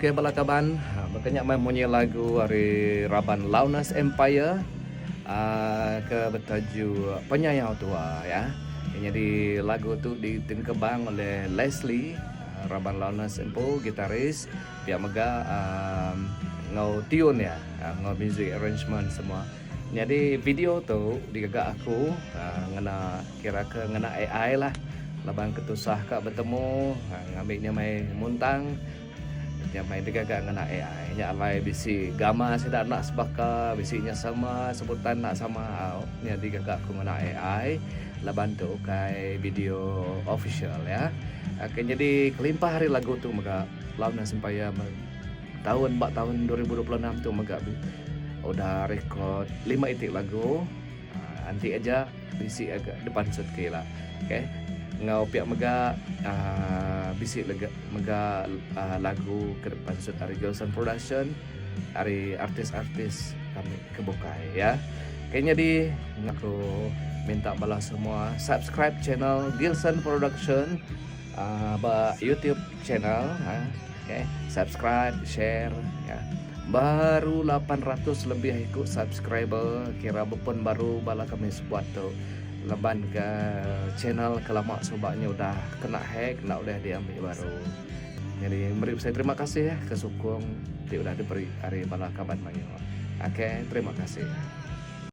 Oke balakaban, makanya main punya lagu dari Raban Launas Empire ke bertajuk Penyayang Tua ya. Jadi lagu tu ditingkebang oleh Leslie Raban Launas Empo, gitaris, pihak mega ngau tune ya, ngau music arrangement semua. Jadi video tu digagak aku ngena kira ke ngena AI lah. Laban ketusah kak bertemu ngambilnya mai muntang. Yang main digagak ngena AI nya alai bisi gama tidak nak sebaka bisinya sama sebutan nak sama nya digagak aku ngena AI laban tu kai video official ya. Akan jadi kelimpah hari lagu tu maka launa sempaya tahun 2026 tu maka udah rekod 5 itik lagu. Nanti aja bisi agak depan set lah. Okay. Ngau pihak mega bisik mega lagu ke depan sud dari Gilson Production dari artis-artis kami kebukai ya. Kayaknya di ngaku minta balas semua subscribe channel Gilson Production YouTube channel okay. Subscribe, share ya. Baru 800 lebih ikut subscriber, kira bepon baru bala kami sebuat tu leban ke channel kelamak sebabnya udah kena hack, nak udah diambil baru. Jadi beri saya terima kasih ya kesukung dia udah diberi hari bala kaban mayo. Oke, terima kasih.